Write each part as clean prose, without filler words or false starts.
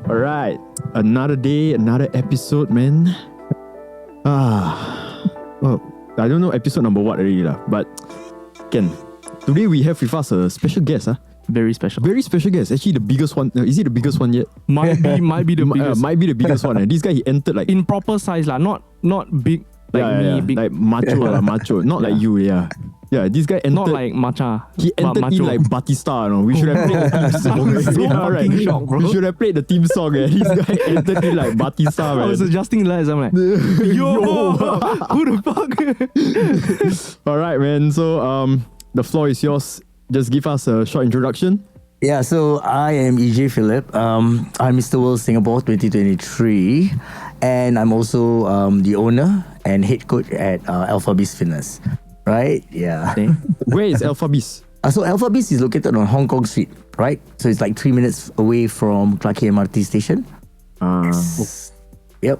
Alright, another day, another episode, man. Well, I don't know episode number what already lah, but Ken, today we have with us a special guest. Very special. Very special guest. Actually, the biggest one. Is it the biggest one yet? Might be the biggest. Might be the biggest one. This guy, he entered like In proper size lah, not big like me, big. like macho lah, macho. Not like you, yeah. Yeah, this guy entered. Not like matcha. He but entered in macho. like Batista, you know. We should have played the team song. I'm so fucking shocked, bro. We should have played the team song. This guy entered in like Batista, I man. was adjusting the lights. I'm like, yo, who the fuck? Alright, man. So the floor is yours. Just give us a short introduction. Yeah, so I am EJ Philip. I'm Mr. World Singapore 2023, and I'm also the owner and head coach at Alpha Beast Fitness. Right? Yeah. Where is Alpha Beast? So Alpha Beast is located on Hong Kong Street, right? So it's like 3 minutes away from Clarke Quay MRT station. Yep.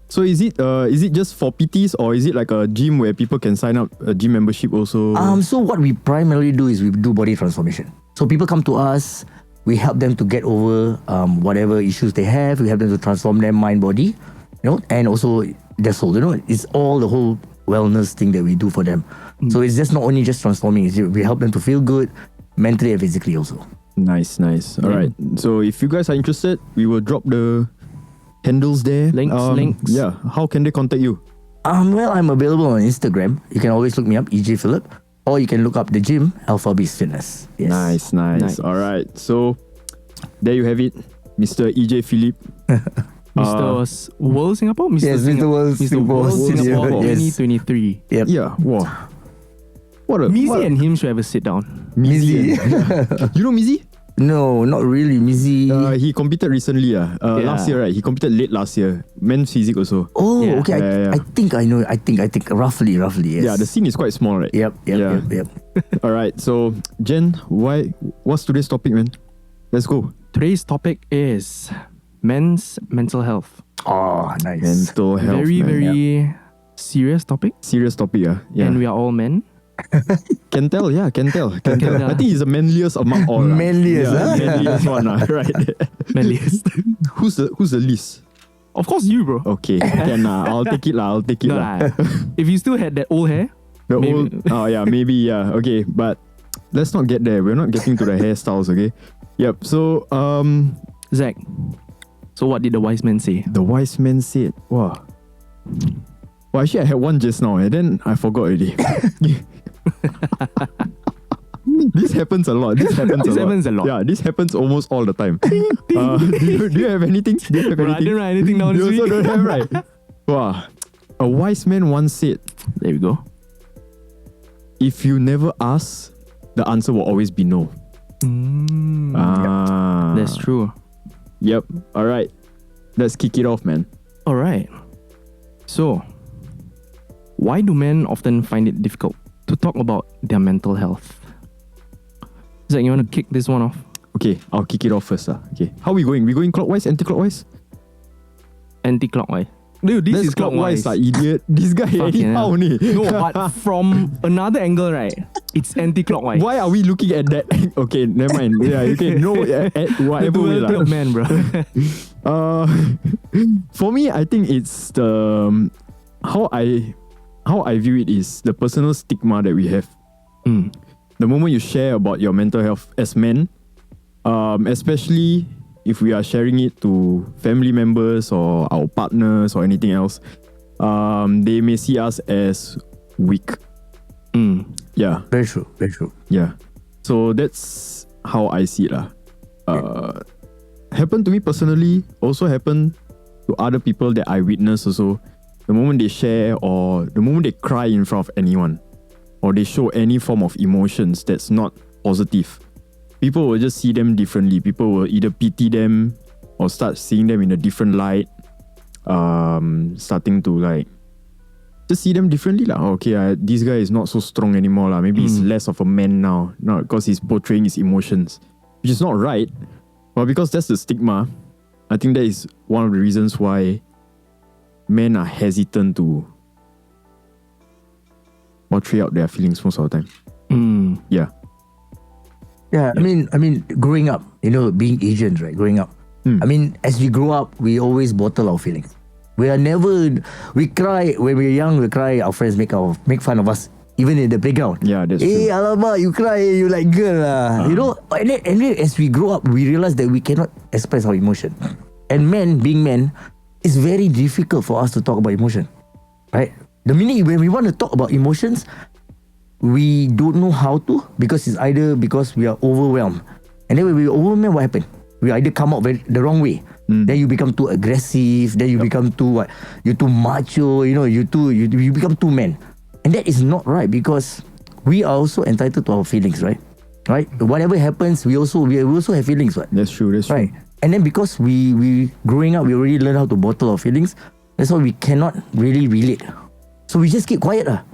So is it just for PTs, or is it like a gym where people can sign up a gym membership also? So what we primarily do is we do body transformation. So people come to us, we help them to get over whatever issues they have. We help them to transform their mind, body, and also their soul. It's all the whole wellness thing that we do for them. So it's just not only just transforming. We help them to feel good, mentally and physically also. Nice. All right. So if you guys are interested, we will drop the handles there. Links. Yeah. How can they contact you? Well, I'm available on Instagram. You can always look me up, EJ Philip, or you can look up the gym, Alpha Beast Fitness. Yes. Nice. All right. So there you have it, Mr. EJ Philip. Mr. World Singapore? Yes, Mr. World Singapore. Singapore Yes. 2023. Yep. Yeah. Wow. Mizi and him should have a sit down. Mizzy. You know Mizi? No, not really. Mizzy. He competed recently. Last year, right? He competed late last year. Men's physique also. Oh, Yeah. okay. Yeah. I think I know. I think roughly. Yes. Yeah, the scene is quite small, right? Yep. All right. So, Jen, what's today's topic, man? Let's go. Today's topic is men's mental health. Oh, nice. Mental health. Very serious topic. serious topic. Yeah. And we are all men. Can tell. Can tell. tell. I think he's the manliest among all. Manliest, huh? Manliest one, right? Manliest. Who's the least? Of course you, bro. Okay, can I'll take it lah. No, if you still had that old hair, The maybe. old, maybe, yeah. Okay, but let's not get there. We're not getting to the hairstyles, okay? Yep. So, Zach, so what did the wise man say? the wise man said, wow. Well, actually, I had one just now, and then I forgot already. This happens a lot. This happens a lot. Yeah, this happens almost all the time. Do you have anything? Bro, I didn't write anything down You this also week. don't have, right? Wow. A wise man once said, There we go. if you never ask, the answer will always be no. That's true. Yep. All right. Let's kick it off, man. All right. So, why do men often find it difficult to talk about their mental health? Zach, you want to kick this one off? Okay, I'll kick it off first. Okay. How are we going? We going clockwise, anti-clockwise? Anti-clockwise. Dude, this That's is clockwise. idiot. This guy Fucking anyhow hell. ni. No, but from another angle, right? It's anti-clockwise. Why are we looking at that? Okay, never mind. Yeah, okay. No, whatever way lah. Dual man, bro. For me, I think it's the how I view it is the personal stigma that we have. The moment you share about your mental health as men, especially if we are sharing it to family members or our partners or anything else, they may see us as weak. Yeah. Very true. Yeah. So that's how I see it lah. Happened to me personally, also happened to other people that I witness also. The moment they share or the moment they cry in front of anyone or they show any form of emotions that's not positive, people will just see them differently. People will either pity them or start seeing them in a different light. Starting to like just see them differently lah. Okay, this guy is not so strong anymore lah. Maybe he's less of a man now, not because he's portraying his emotions, which is not right. But because that's the stigma, I think that is one of the reasons why men are hesitant to portray out their feelings most of the time. Yeah. Yeah, I mean, growing up, being Asians, right? Growing up, I mean, as we grow up, we always bottle our feelings. We cry when we're young. We cry. Our friends make fun of us, even in the playground. Yeah, that's Hey, true. alamak, you cry, you like girl lah. You know, and then as we grow up, we realize that we cannot express our emotion. And being men, it's very difficult for us to talk about emotion, right? The minute when we want to talk about emotions, we don't know how to, because it's either because we are overwhelmed. And then when we're overwhelmed, what happens? We either come out the wrong way. Then you become too aggressive. Then you become too you're too macho. You know, you become too man. And that is not right, because we are also entitled to our feelings, right? Right? Whatever happens, we also have feelings, right? That's true. That's Right. true. And then because we growing up, we already learn how to bottle our feelings. That's why we cannot really relate. So we just keep quiet lah.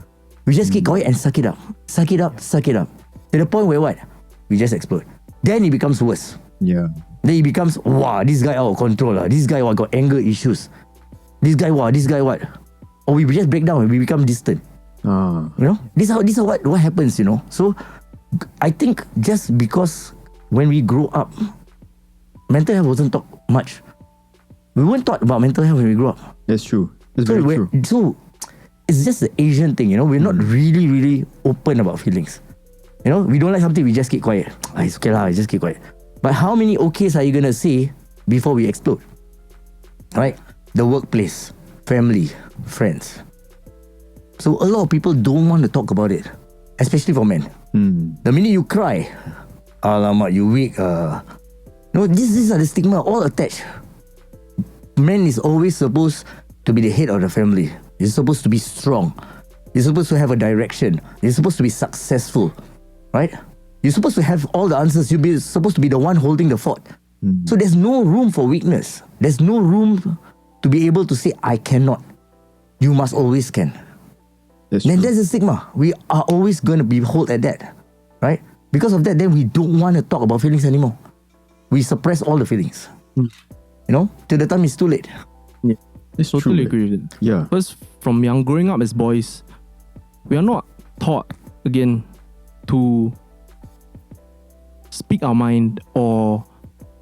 We just keep quiet and suck it up. Suck it up, suck it up. To the point where what? We just explode. Then it becomes worse. Yeah. Then it becomes, wow, this guy out of control lah. This guy got anger issues. This guy what? Or we just break down and we become distant. You know? This is what happens, you know. So I think just because when we grow up, mental health wasn't talked much. We weren't taught about mental health when we grew up. That's true. That's very true. So it's just the Asian thing, you know. We're not really, really open about feelings. You know, we don't like something, we just keep quiet. It's okay lah, just keep quiet. But how many okays are you gonna say before we explode? Right? The workplace, family, friends. So a lot of people don't want to talk about it, especially for men. The minute you cry, alamak, you weak. No, these are the stigma all attached. Man is always supposed to be the head of the family. You're supposed to be strong. You're supposed to have a direction. You're supposed to be successful, right? You're supposed to have all the answers. You're supposed to be the one holding the fort. So there's no room for weakness. There's no room to be able to say, I cannot. You must always can. That's Then true. there's a stigma. We are always going to be held at that, right? Because of that, then we don't want to talk about feelings anymore. We suppress all the feelings. You know, till the time it's too late. It's Totally true. agree with it. Yeah. Because from young, growing up as boys, we are not taught, again, to speak our mind, or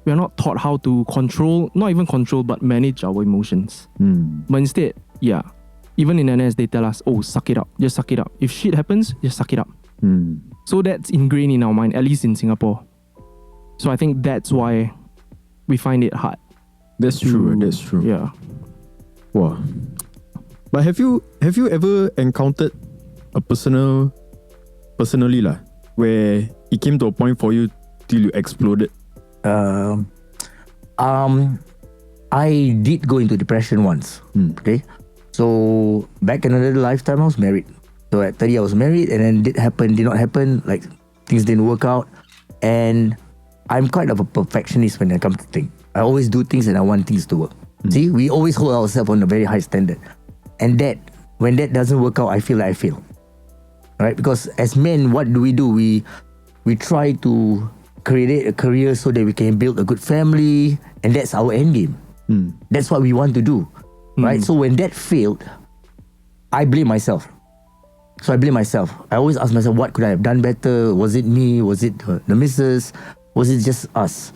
we are not taught how to control, not even control, but manage our emotions. But instead, yeah, even in NS, they tell us, oh, suck it up. Just suck it up. If shit happens, just suck it up. So that's ingrained in our mind, at least in Singapore. So I think that's why we find it hard. That's true. That's true. Yeah. Wow. But have you ever encountered a personally lah, where it came to a point for you till you exploded? I did go into depression once. Okay, so back in another lifetime, I was married. So at 30, I was married, and then did not happen. Like things didn't work out, and I'm quite of a perfectionist when it comes to things. I always do things and I want things to work. See, we always hold ourselves on a very high standard, and when that doesn't work out, I feel like I fail. Right? Because as men, what do? We try to create a career so that we can build a good family, and that's our end game. That's what we want to do, right? So when that failed, I blame myself. So I blame myself. I always ask myself, what could I have done better? Was it me? Was it the missus? Was it just us?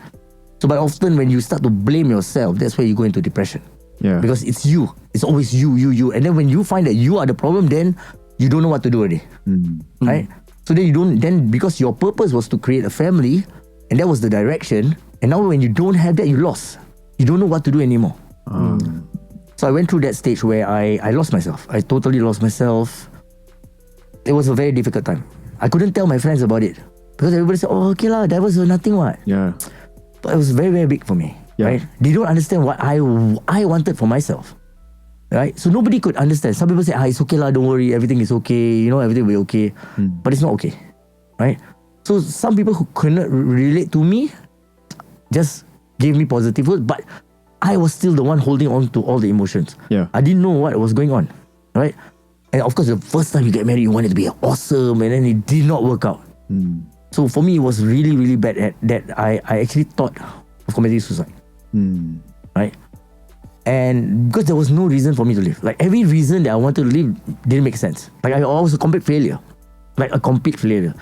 So, but often when you start to blame yourself, that's where you go into depression. Yeah. Because it's you. It's always you. And then when you find that you are the problem, then you don't know what to do already. Right? So then because your purpose was to create a family, and that was the direction, and now when you don't have that, you lost. You don't know what to do anymore. So I went through that stage where I lost myself. I totally lost myself. It was a very difficult time. I couldn't tell my friends about it, because everybody said, oh, okay lah, that was nothing what. Yeah. But it was very, very big for me. Yeah. Right? They don't understand what I wanted for myself. Right? So nobody could understand. Some people say, it's okay lah, don't worry, everything is okay, you know, everything will be okay. But it's not okay. Right? So some people who could not relate to me just gave me positive words, but I was still the one holding on to all the emotions. Yeah. I didn't know what was going on. Right? And of course, the first time you get married, you want it to be awesome, and then it did not work out. So for me, it was really, really bad at that. I actually thought of committing suicide. Right? And because there was no reason for me to live. Like every reason that I wanted to live didn't make sense. Like I was a complete failure. Like a complete failure.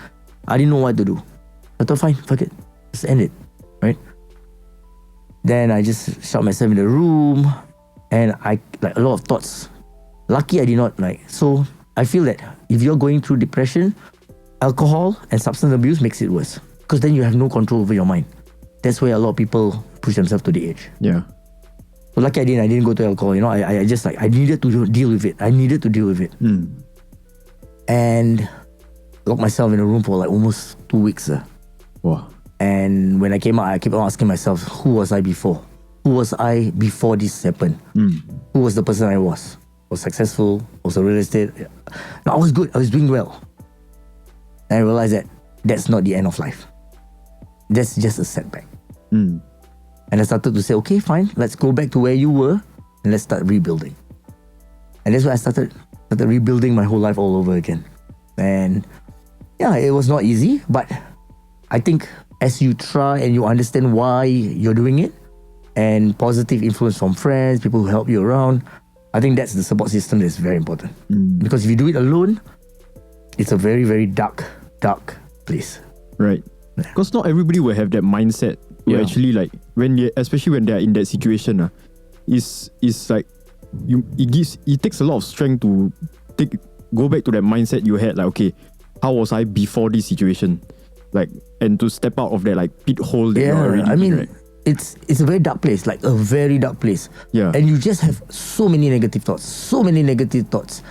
I didn't know what to do. I thought, fine, fuck it. Just end it. Right? Then I just shut myself in the room, and I like a lot of thoughts. Lucky I did not like. So I feel that if you're going through depression, alcohol and substance abuse makes it worse, because then you have no control over your mind. That's where a lot of people push themselves to the edge. Yeah. So lucky I didn't go to alcohol. You know, I just like I needed to deal with it. And locked myself in a room for like almost 2 weeks. Wow. And when I came out, I kept on asking myself, who was I before? Who was I before this happened? Who was the person I was? I was successful, I was a real estate. No, I was good, I was doing well. And I realized that that's not the end of life. That's just a setback. And I started to say, okay, fine, let's go back to where you were and let's start rebuilding. And that's why I started rebuilding my whole life all over again. And yeah, it was not easy, but I think as you try and you understand why you're doing it, and positive influence from friends, people who help you around, I think that's the support system that's very important. Because if you do it alone, it's a very, very dark place. Right. Because not everybody will have that mindset. Where actually, like, especially when they're in that situation, it's like it takes a lot of strength to go back to that mindset you had. Like, okay, how was I before this situation? Like, and to step out of that like pit hole that you're already in, right? It's a very dark place, like a very dark place. Yeah. And you just have so many negative thoughts.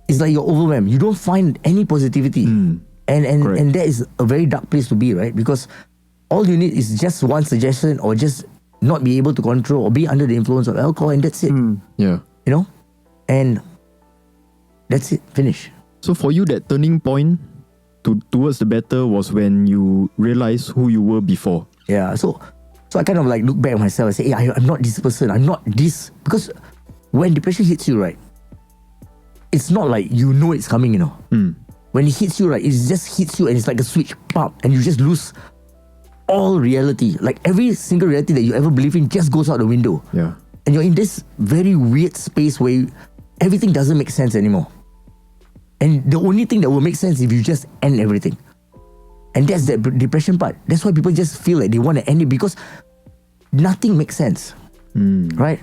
It's like you're overwhelmed. You don't find any positivity. And that is a very dark place to be, right? Because all you need is just one suggestion, or just not be able to control, or be under the influence of alcohol, and that's it. Yeah. You know? And that's it. Finish. So for you, that turning point towards the better was when you realized who you were before. Yeah. So I kind of like look back at myself and say, hey, I'm not this person. I'm not this. Because when depression hits you, right, it's not like you know it's coming, you know. When it hits you, right, it just hits you and it's like a switch, pop, and you just lose all reality. Like every single reality that you ever believe in just goes out the window. Yeah. And you're in this very weird space where everything doesn't make sense anymore. And the only thing that will make sense if you just end everything. And that's the depression part. That's why people just feel like they want to end it, because nothing makes sense. Right?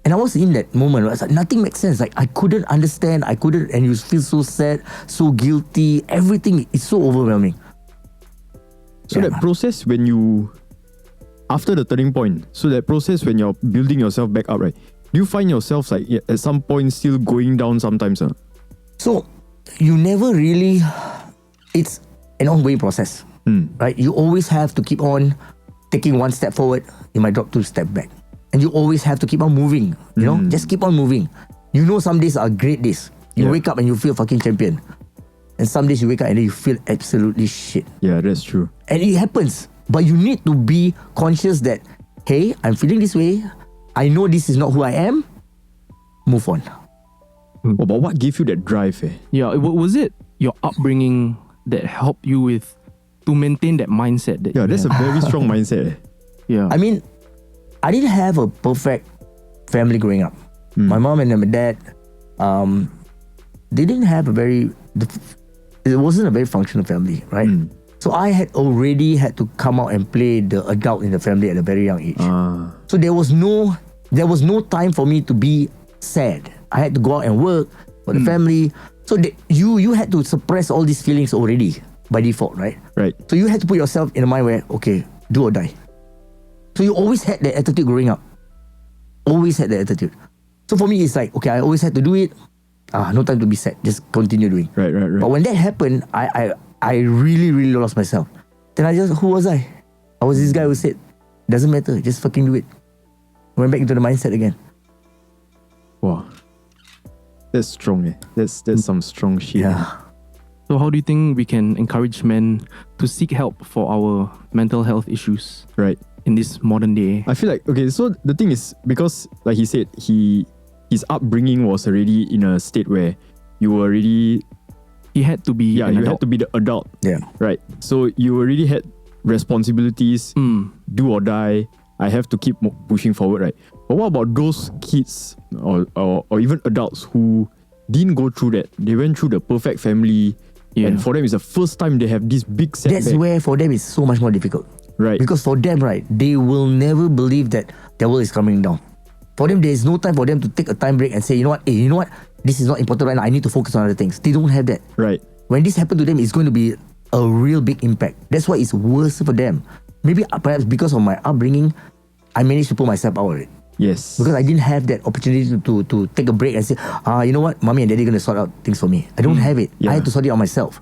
And I was in that moment where I was like, nothing makes sense. Like I couldn't understand, and you feel so sad, so guilty. Everything is so overwhelming. So that process when after the turning point, so that process when you're building yourself back up, right? Do you find yourself like at some point still going down sometimes? So you never really, it's an ongoing process, right? You always have to keep on taking one step forward. You might drop 2 steps back. And you always have to keep on moving, you know? Just keep on moving. You know, some days are great days. You wake up and you feel fucking champion. And some days you wake up and then you feel absolutely shit. Yeah, that's true. And it happens. But you need to be conscious that, hey, I'm feeling this way. I know this is not who I am. Move on. But what gave you that drive? Yeah, was it your upbringing that helped you to maintain that mindset? That's a very strong mindset. Yeah. I mean, I didn't have a perfect family growing up. My mom and my dad, they didn't have it wasn't a very functional family, right? So I had already had to come out and play the adult in the family at a very young age. So there was no time for me to be sad. I had to go out and work for the family. So you had to suppress all these feelings already by default, right? Right. So you had to put yourself in a mind where, okay, do or die. So you always had that attitude growing up. Always had that attitude. So for me, it's like, okay, I always had to do it. No time to be sad. Just continue doing. Right. But when that happened, I really, really lost myself. Then who was I? I was this guy who said, doesn't matter, just fucking do it. Went back into the mindset again. Wow. That's strong, That's some strong shit. Yeah. So how do you think we can encourage men to seek help for our mental health issues? Right. In this modern day? I feel like, okay, so the thing is, because like he said, his upbringing was already in a state where you were already... He had to be you had to be the adult. Yeah. Right. So you already had responsibilities, do or die. I have to keep pushing forward, right? But what about those kids or even adults who didn't go through that? They went through the perfect family, and for them it's the first time they have this big setback. That's where for them it's so much more difficult. Right. Because for them, right, they will never believe that their world is coming down. For them, there is no time for them to take a time break and say, you know what, hey, you know what, this is not important right now, I need to focus on other things. They don't have that. Right. When this happens to them, it's going to be a real big impact. That's why it's worse for them. Maybe perhaps because of my upbringing, I managed to pull myself out of it. Yes. Because I didn't have that opportunity to take a break and say, you know what, mommy and daddy are going to sort out things for me. I don't have it. Yeah. I had to sort it out myself.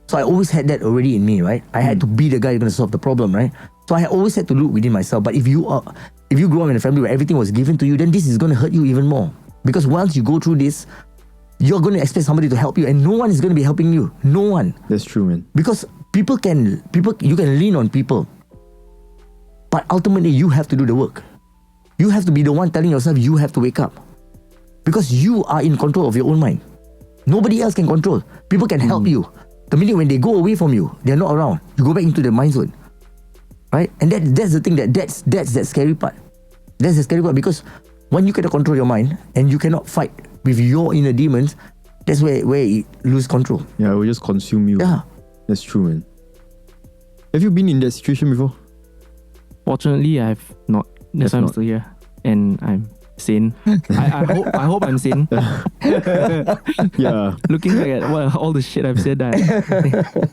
So I always had that already in me, right? I had to be the guy who's going to solve the problem, right? So I always had to look within myself. But if you grew up in a family where everything was given to you, then this is going to hurt you even more. Because once you go through this, you're going to expect somebody to help you, and no one is going to be helping you. No one. That's true, man. Because you can lean on people, but ultimately you have to do the work. You have to be the one telling yourself you have to wake up, because you are in control of your own mind. Nobody else can control. People can help you. The minute when they go away from you, they're not around, you go back into the mind zone, right? And that's the thing that's that scary part. That's the scary part, because when you cannot control your mind and you cannot fight with your inner demons, that's where it lose control. Yeah, it will just consume you. Yeah. That's true, man. Have you been in that situation before? Fortunately, I've not. That's why I'm still here, and I'm sane. I hope I'm sane. Yeah. Looking back at all the shit I've said,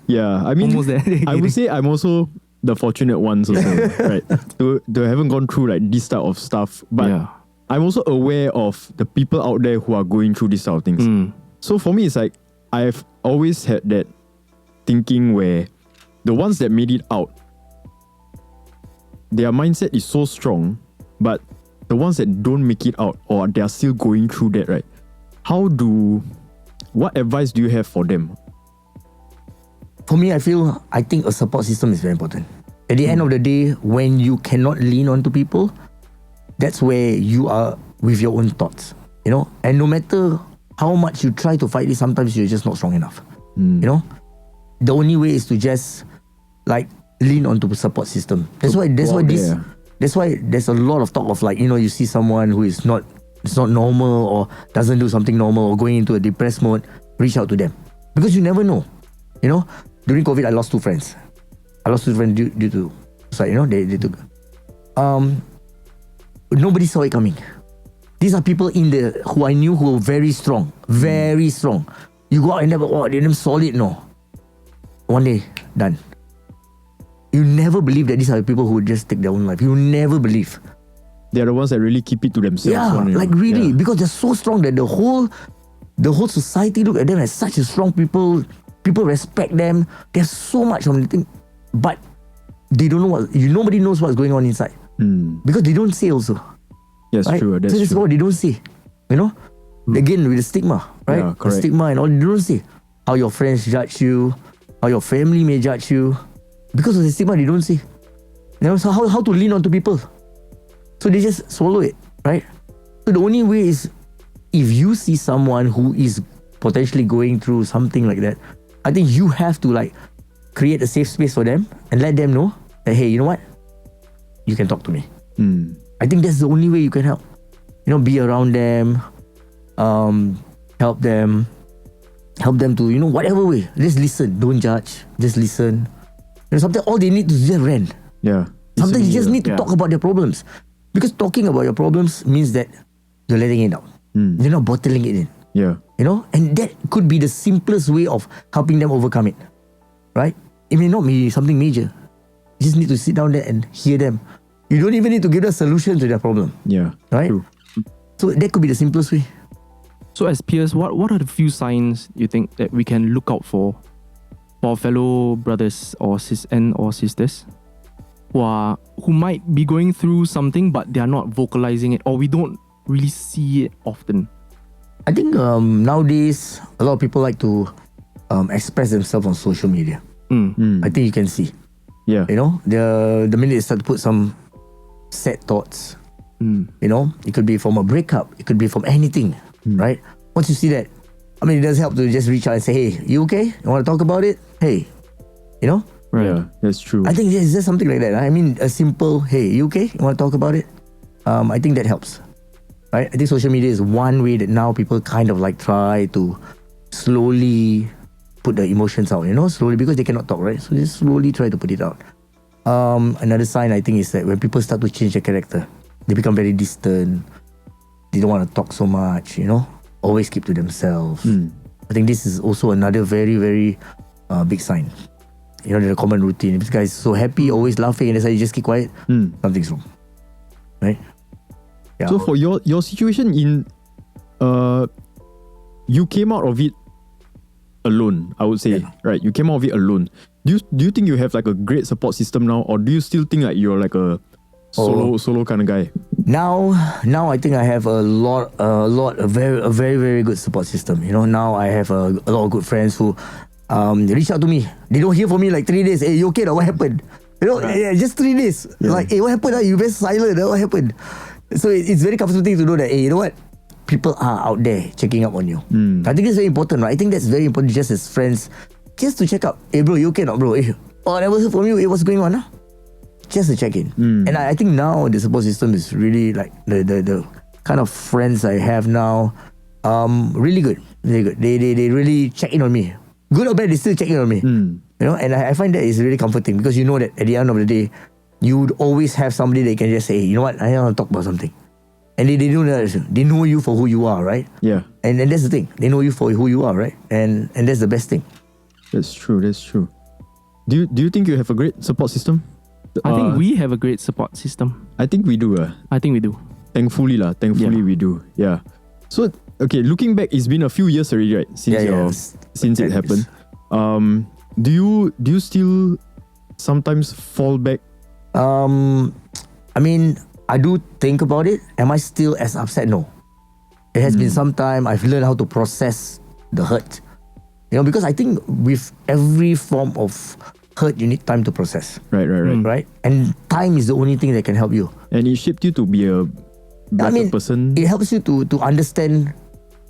Yeah, I mean, almost there. I would say I'm also the fortunate ones also, right? To haven't gone through like this type of stuff, but Yeah. I'm also aware of the people out there who are going through these type of things. So for me, it's like I've always had that thinking where the ones that made it out, their mindset is so strong, but the ones that don't make it out or they are still going through that, right? What advice do you have for them? For me, I think a support system is very important. At the end of the day, when you cannot lean on to people, that's where you are with your own thoughts, you know? And no matter how much you try to fight it, sometimes you're just not strong enough, you know? The only way is to just like lean onto the support system. That's why there's a lot of talk of like, you know, you see someone who is not normal or doesn't do something normal or going into a depressed mode, reach out to them. Because you never know, you know? During COVID, I lost two friends. Due to suicide, you know, they took. Nobody saw it coming. These are people who I knew who were very strong. Very strong. You go out and they're them solid, no. One day, done. You never believe that these are the people who would just take their own life. You never believe. They're the ones that really keep it to themselves. Yeah, like really, because they're so strong that the whole society look at them as such a strong people. People respect them. There's so much of them, but they don't know nobody knows what's going on inside. Because they don't say also. Yes, right? true. That's so that's true. what they don't say. You know? Again, with the stigma, right? Yeah, the correct. stigma and all, they don't say how your friends judge you, how your family may judge you. Because of the stigma, they don't say. You know, so how to lean on to people? So they just swallow it, right? So the only way is if you see someone who is potentially going through something like that, I think you have to like create a safe space for them and let them know that, hey, you know what? You can talk to me. I think that's the only way you can help. You know, be around them, help them to, you know, whatever way. Just listen, don't judge. Just listen. You know, sometimes all they need to do is just rant. Yeah. Sometimes you just need to talk about their problems. Because talking about your problems means that you're letting it out. You're not bottling it in. Yeah. You know, and that could be the simplest way of helping them overcome it, right? It may not be something major. You just need to sit down there and hear them. You don't even need to give them a solution to their problem. Yeah. Right? True. So that could be the simplest way. So as peers, what are the few signs you think that we can look out for fellow brothers or sisters who might be going through something but they are not vocalizing it, or we don't really see it often? I think nowadays a lot of people like to express themselves on social media. I think you can see. Yeah. You know, the minute they start to put some sad thoughts, you know, it could be from a breakup, it could be from anything, right? Once you see that, I mean, it does help to just reach out and say, hey, you okay? You want to talk about it? Hey, you know? Right. Yeah, that's true. I think it's just something like that. I mean, a simple, hey, you okay? You want to talk about it? I think that helps. Right? I think social media is one way that now people kind of like try to slowly put the emotions out, you know, slowly, because they cannot talk, right? So just slowly try to put it out. Another sign I think is that when people start to change their character, they become very distant. They don't want to talk so much, always keep to themselves. I think this is also another very, very big sign. The common routine. If this guy is so happy, always laughing, and then you just keep quiet, something's wrong. Right? Yeah. So for your situation you came out of it alone, I would say, right? You came out of it alone. Do you think you have like a great support system now, or do you still think like you're like a solo kind of guy? Now I think I have a very, very good support system. Now I have a lot of good friends who they reach out to me. They don't hear from me like 3 days. Hey, you okay? What happened? Just 3 days. Yeah. Like, hey, what happened? You very silent. What happened? So it's very comforting to know that, hey, you know what? People are out there checking up on you. I think it's very important, right? I think that's very important just as friends. Just to check up. Hey, bro, you okay not, bro? Hey, I never heard from you. Hey, what's going on? Just to check in. And I think now the support system is really like the kind of friends I have now. Really good. Really good. They really check in on me. Good or bad, they still check in on me. And I find that is really comforting because you know that at the end of the day, you would always have somebody that can just say, hey, you know what, I want to talk about something. And they know that they know you for who you are, right? Yeah. And that's the thing. They know you for who you are, right? And that's the best thing. That's true. Do you think you have a great support system? I think we have a great support system. I think we do. I think we do. Thankfully we do. Yeah. So okay, looking back, it's been a few years already, right? Since it happened. Do you still sometimes fall back? I mean, I do think about it. Am I still as upset? No. It has been some time. I've learned how to process the hurt. Because I think with every form of hurt, you need time to process. Right. And time is the only thing that can help you. And it shaped you to be a better person. It helps you to understand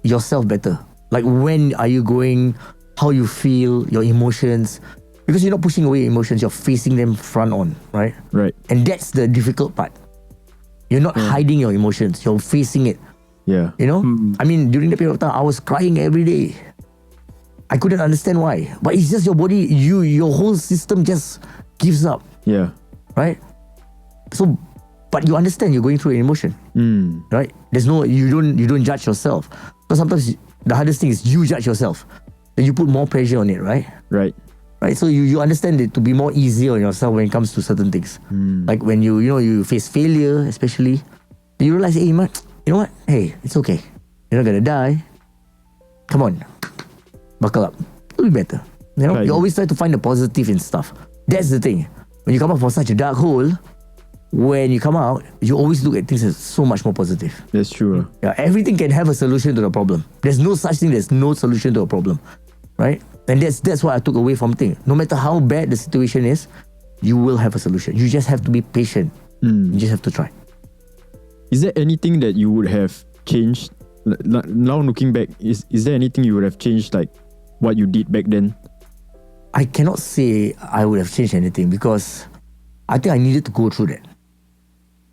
yourself better. Like, when are you going, how you feel, your emotions. Because you're not pushing away emotions, you're facing them front on, right? Right. And that's the difficult part. You're not hiding your emotions, you're facing it. Yeah. I mean, during the period of time, I was crying every day. I couldn't understand why. But it's just your body, your whole system just gives up. Yeah. Right? So, but you understand you're going through an emotion. Right? You don't judge yourself. Because sometimes the hardest thing is you judge yourself. Then you put more pressure on it, right? Right. So you understand it to be more easier on yourself when it comes to certain things. Like when you face failure, especially, you realize, hey, man, you know what? Hey, it's okay. You're not gonna die. Come on, buckle up. It'll be better. Right. You always try to find the positive in stuff. That's the thing. When you come out from such a dark hole, when you come out, you always look at things as so much more positive. That's true. Yeah, everything can have a solution to the problem. There's no such thing. There's no solution to a problem, right? And that's what I took away from things. No matter how bad the situation is, you will have a solution. You just have to be patient. You just have to try. Is there anything that you would have changed? Now looking back, is there anything you would have changed, like what you did back then? I cannot say I would have changed anything because I think I needed to go through that.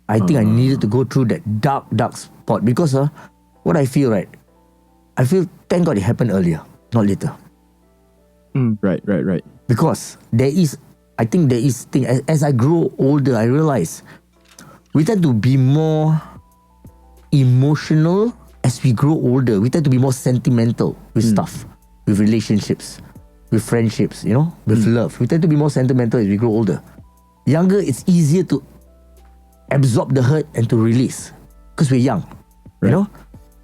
I think I needed to go through that dark spot because what I feel, right? I feel, thank God it happened earlier, not later. Right. Because I think there is thing, as I grow older, I realize we tend to be more emotional as we grow older. We tend to be more sentimental with stuff, with relationships, with friendships, with love. We tend to be more sentimental as we grow older. Younger, it's easier to absorb the hurt and to release because we're young. Right.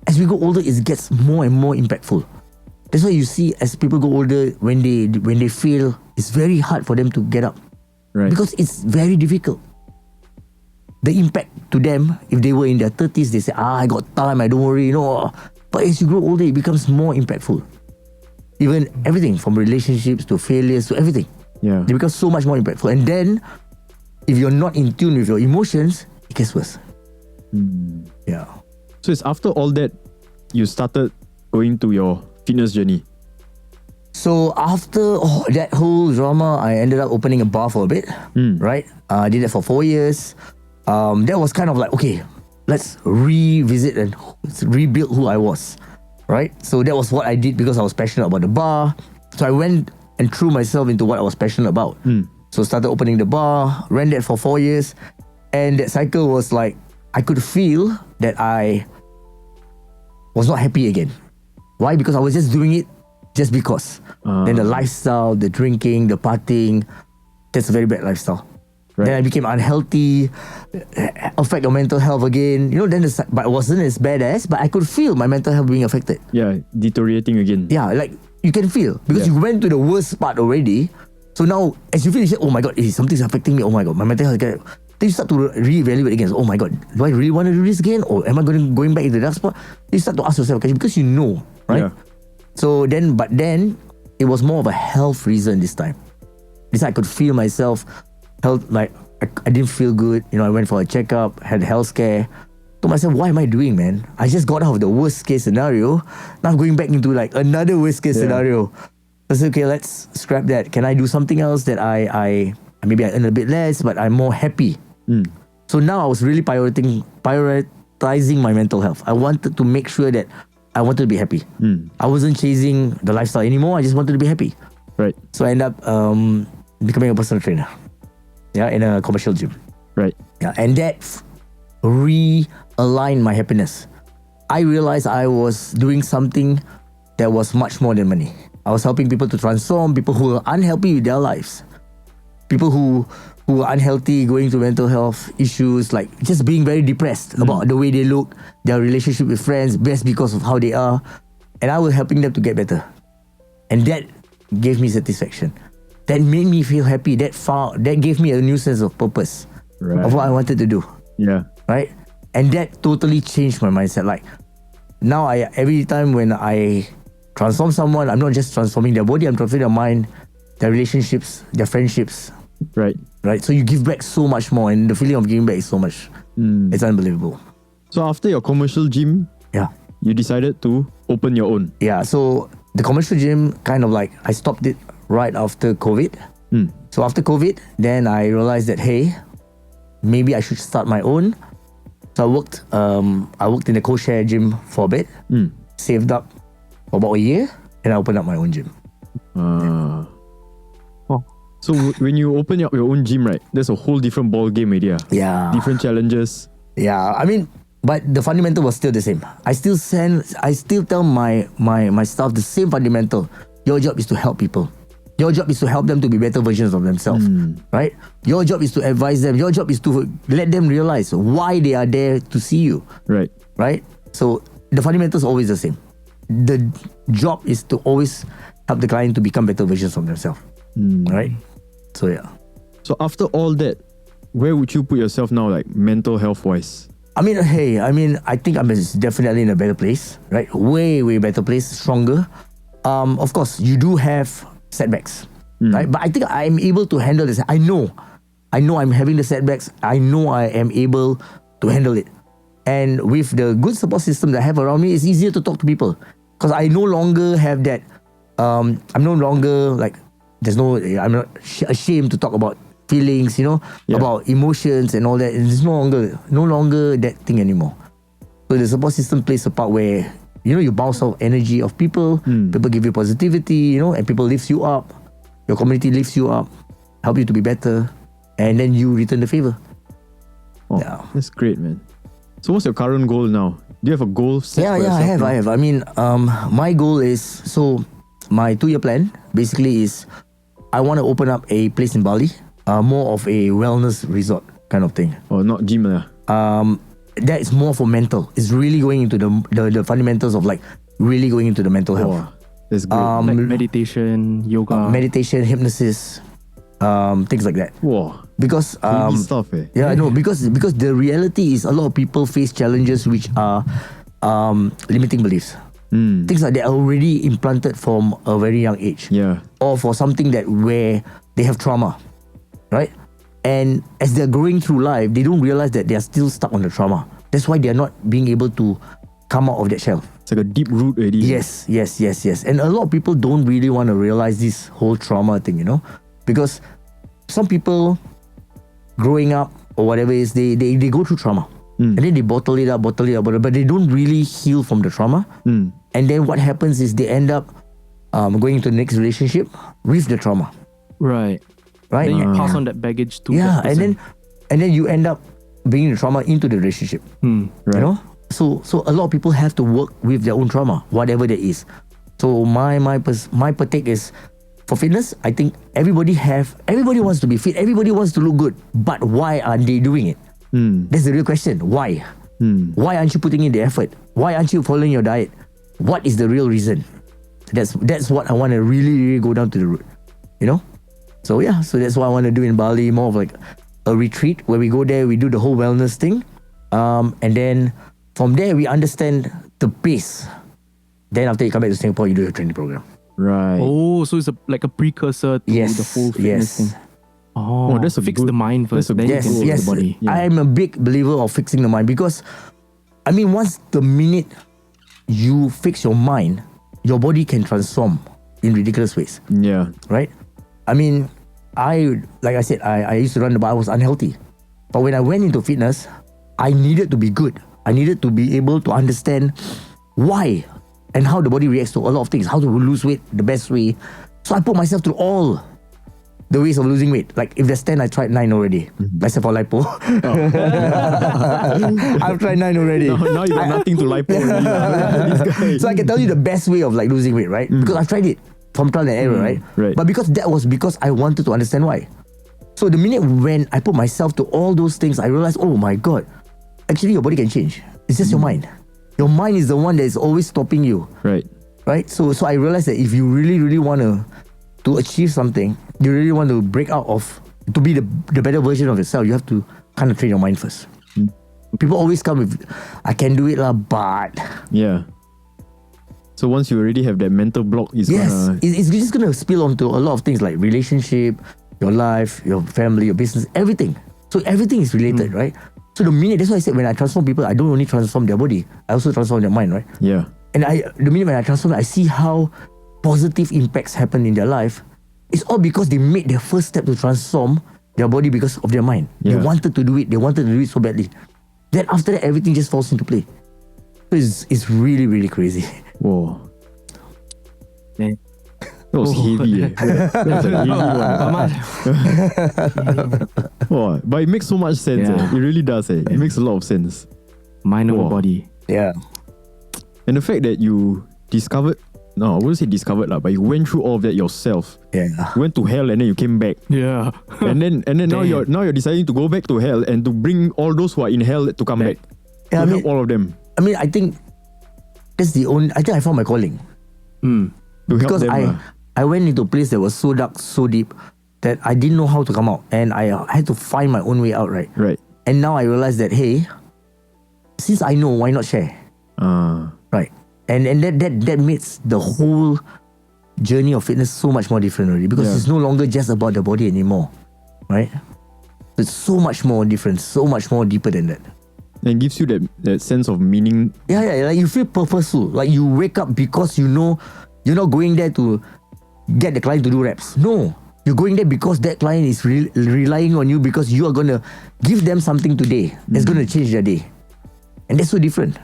As we go older, it gets more and more impactful. That's why you see as people go older, when they fail, it's very hard for them to get up. Right. Because it's very difficult. The impact to them, if they were in their 30s, they say, I got time, I don't worry, But as you grow older, it becomes more impactful. Even everything from relationships to failures to everything. Yeah. They become so much more impactful. And then, if you're not in tune with your emotions, it gets worse. Yeah. So it's after all that, you started going to your fitness journey. So after that whole drama, I ended up opening a bar for a bit, right? I did that for 4 years. That was kind of like, okay, let's revisit and rebuild who I was, right? So that was what I did because I was passionate about the bar. So I went and threw myself into what I was passionate about. So started opening the bar, ran that for 4 years. And that cycle was like, I could feel that I was not happy again. Why? Because I was just doing it just because. Then the lifestyle, the drinking, the partying, that's a very bad lifestyle. Right. Then I became unhealthy, affect your mental health again. But it wasn't as bad as, but I could feel my mental health being affected. Yeah, deteriorating again. Yeah, like you can feel because you went to the worst part already. So now, as you feel, you say, oh my God, something's affecting me. Oh my God, my mental health. Then you start to reevaluate again. So, oh my God, do I really want to do this again? Or am I going back into the dark spot? You start to ask yourself, because you know, right? Yeah. So but then, it was more of a health reason this time. This I could feel myself, health, like I didn't feel good. I went for a checkup, had a health scare. Told myself, what am I doing, man? I just got out of the worst case scenario. Now I'm going back into like another worst case scenario. I said, okay, let's scrap that. Can I do something else that I maybe I earn a bit less, but I'm more happy? So now I was really prioritizing my mental health. I wanted to make sure that I wanted to be happy. I wasn't chasing the lifestyle anymore. I just wanted to be happy. Right. So I ended up becoming a personal trainer. Yeah, in a commercial gym. Right. Yeah, and that realigned my happiness. I realized I was doing something that was much more than money. I was helping people to transform, people who are unhappy with their lives. People who are unhealthy, going through mental health issues, like just being very depressed about the way they look, their relationship with friends, best because of how they are. And I was helping them to get better. And that gave me satisfaction. That made me feel happy. That gave me a new sense of purpose of what I wanted to do. Yeah. Right? And that totally changed my mindset. Like now every time when I transform someone, I'm not just transforming their body, I'm transforming their mind, their relationships, their friendships. Right. So you give back so much more, and the feeling of giving back is so much. It's unbelievable. So after your commercial gym, you decided to open your own. Yeah, so the commercial gym kind of like I stopped it right after COVID. So after COVID, then I realized that hey, maybe I should start my own. So I worked in a co-share gym for a bit, saved up for about a year, and I opened up my own gym. So when you open up your own gym, right, there's a whole different ball game idea. Yeah. Different challenges. Yeah, I mean, but the fundamental was still the same. I still tell my staff the same fundamental. Your job is to help people. Your job is to help them to be better versions of themselves, right? Your job is to advise them. Your job is to let them realize why they are there to see you. Right? So the fundamentals are always the same. The job is to always help the client to become better versions of themselves. Right? So yeah. So after all that, where would you put yourself now, like mental health wise? I think I'm definitely in a better place, right? Way better place, stronger. Of course, you do have setbacks, right? But I think I'm able to handle this. I know I'm having the setbacks. I know I am able to handle it. And with the good support system that I have around me, it's easier to talk to people because I no longer have that. I'm no longer like I'm not ashamed to talk about feelings, about emotions and all that. It's no longer that thing anymore. So the support system plays a part where you bounce off energy of people. People give you positivity, and people lifts you up. Your community lifts you up, help you to be better, and then you return the favor. Yeah, that's great, man. So what's your current goal now? Do you have a goal set for yourself? I have. I mean, my goal is, my 2-year plan basically is I want to open up a place in Bali, more of a wellness resort kind of thing. Oh, not gym lah. That is more for mental. It's really going into the fundamentals of like really going into the mental health. That's great. Like meditation, yoga. Meditation, hypnosis, things like that. Wow. Because stuff, eh? Yeah, I know. Because the reality is a lot of people face challenges which are limiting beliefs. Things like that are already implanted from a very young age. Yeah. Or for something where they have trauma, right? And as they're growing through life, they don't realize that they're still stuck on the trauma. That's why they're not being able to come out of that shell. It's like a deep root already. Yes. And a lot of people don't really want to realize this whole trauma thing, because some people growing up or whatever it is, they go through trauma. And then they bottle it up, but they don't really heal from the trauma. And then what happens is they end up going into the next relationship with the trauma. Right. right? Then you pass on that baggage to that person. and then you end up bringing the trauma into the relationship. Right. You know, so a lot of people have to work with their own trauma, whatever that is. So my take is, for fitness, I think everybody wants to be fit, everybody wants to look good, but why aren't they doing it? That's the real question. Why? Why aren't you putting in the effort? Why aren't you following your diet? What is the real reason? That's what I want to really, really go down to the root. You know? So yeah, so that's what I want to do in Bali, more of like a retreat where we go there, we do the whole wellness thing. And then from there we understand the pace. Then after you come back to Singapore, you do your training program. Right. Oh, so it's like a precursor to the full fitness thing. Oh, that's a fix good- the mind first, that's a then good you can Yes, fix the body. Yeah. I'm a big believer of fixing the mind, because I mean, once the minute you fix your mind, your body can transform in ridiculous ways, Yeah. right? I mean, like I said, I used to run the bar, I was unhealthy. But when I went into fitness, I needed to be good. I needed to be able to understand why and how the body reacts to a lot of things, how to lose weight the best way. So I put myself through all the ways of losing weight. Like if there's 10, I tried 9 already. Except for lipo. I've tried 9 already. Now you got nothing to lipo already. This guy. So I can tell you the best way of like losing weight, right? Because I've tried it from trial and error, right? Right. But because I wanted to understand why. So the minute when I put myself to all those things, I realized, oh my God, actually your body can change. It's just your mind. Your mind is the one that is always stopping you. Right. Right? So I realized that if you really, really want to achieve something, you really want to break out of, to be the better version of yourself, you have to kind of train your mind first. People always come with, I can do it lah, but... Yeah. So once you already have that mental block, it's it's just going to spill onto a lot of things like relationship, your life, your family, your business, everything. So everything is related, right? So the minute, that's why I said when I transform people, I don't only transform their body, I also transform their mind, right? Yeah. And the minute when I transform, I see how positive impacts happen in their life. It's all because they made their first step to transform their body because of their mind. Yeah. They wanted to do it. They wanted to do it so badly. Then after that, everything just falls into play. So it's really, really crazy. Whoa. Yeah. That was heavy. That's a heavy one. Wow. But it makes so much sense. Yeah. It really does. It makes a lot of sense. Mind over Wow. body. Yeah. And the fact that you discovered, no, I wouldn't say discovered lah, but you went through all of that yourself. Yeah. You went to hell and then you came back. Yeah. and then now you're deciding to go back to hell and to bring all those who are in hell to come back. Yeah, To help all of them. I think that's the only, I think I found my calling. To Because help them. I went into a place that was so dark, so deep, that I didn't know how to come out. And I had to find my own way out, right? Right. And now I realize that, hey, since I know, why not share? Right. And that makes the whole journey of fitness so much more different already, because it's no longer just about the body anymore. Right? It's so much more different, so much more deeper than that. And gives you that sense of meaning. Yeah, like you feel purposeful. Like you wake up because you know you're not going there to get the client to do reps. No. You're going there because that client is relying on you, because you are going to give them something today that's going to change their day. And that's so different.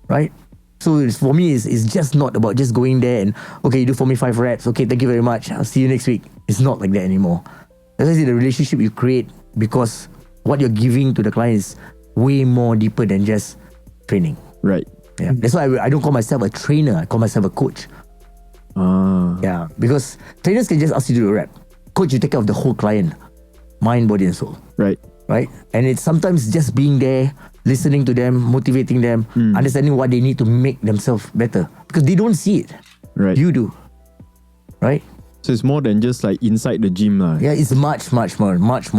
Right? So for me, it's just not about just going there and, okay, you do for me 5 reps. Okay, thank you very much. I'll see you next week. It's not like that anymore. That's why I say the relationship you create, because what you're giving to the client is way more deeper than just training. Right. Yeah. That's why I don't call myself a trainer. I call myself a coach. Yeah. Because trainers can just ask you to do a rep. Coach, you take care of the whole client. Mind, body and soul. Right. Right? And it's sometimes just being there, listening to them, motivating them, understanding what they need to make themselves better. Because they don't see it. Right. You do. Right? So it's more than just like inside the gym lah. Yeah, it's much more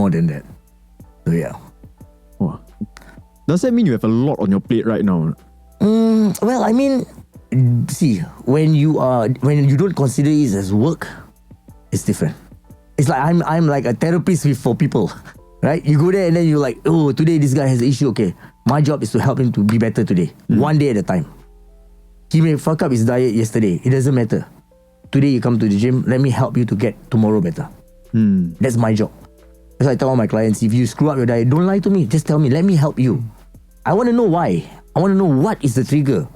than that. So yeah. Wow. Does that mean you have a lot on your plate right now? Well, I mean, see, when you don't consider it as work, it's different. It's like I'm like a therapist for people, right? You go there and then you're like, oh, today this guy has an issue. Okay, my job is to help him to be better today, one day at a time. He may fuck up his diet yesterday. It doesn't matter. Today you come to the gym. Let me help you to get tomorrow better. That's my job. That's why I tell all my clients, if you screw up your diet, don't lie to me. Just tell me. Let me help you. I want to know why. I want to know what is the trigger,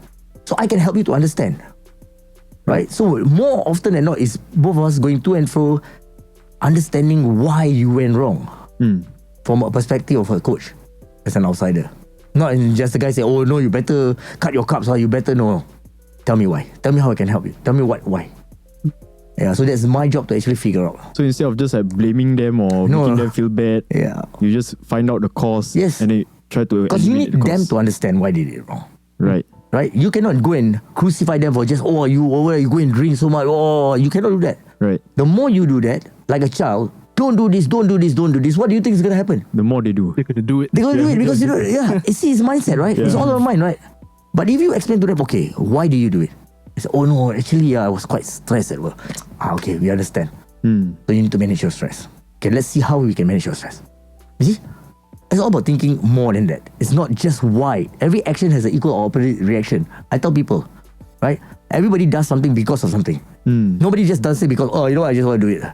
so I can help you to understand. Right? So more often than not, is both of us going to and fro, understanding why you went wrong from a perspective of a coach as an outsider. Not in just the guy say, oh no, you better cut your carbs, or you better no. Tell me why. Tell me how I can help you. Tell me why. Yeah, so that's my job to actually figure out. So instead of just like blaming them or making them feel bad, you just find out the cause and then try to. Because you need them to understand why they did it wrong. Right. Right? You cannot go and crucify them for just, you go and drink so much. Oh, you cannot do that. Right. The more you do that, like a child, don't do this, don't do this, don't do this. What do you think is going to happen? The more they do. They're going to do it. They're going to do it because, it's his mindset, right? It's all our mind, right? But if you explain to them, okay, why do you do it? They say, oh no, actually I was quite stressed at work. Okay, we understand. So you need to manage your stress. Okay, let's see how we can manage your stress. You see? It's all about thinking more than that. It's not just why. Every action has an equal or opposite reaction. I tell people, right? Everybody does something because of something. Nobody just does it because, I just want to do it.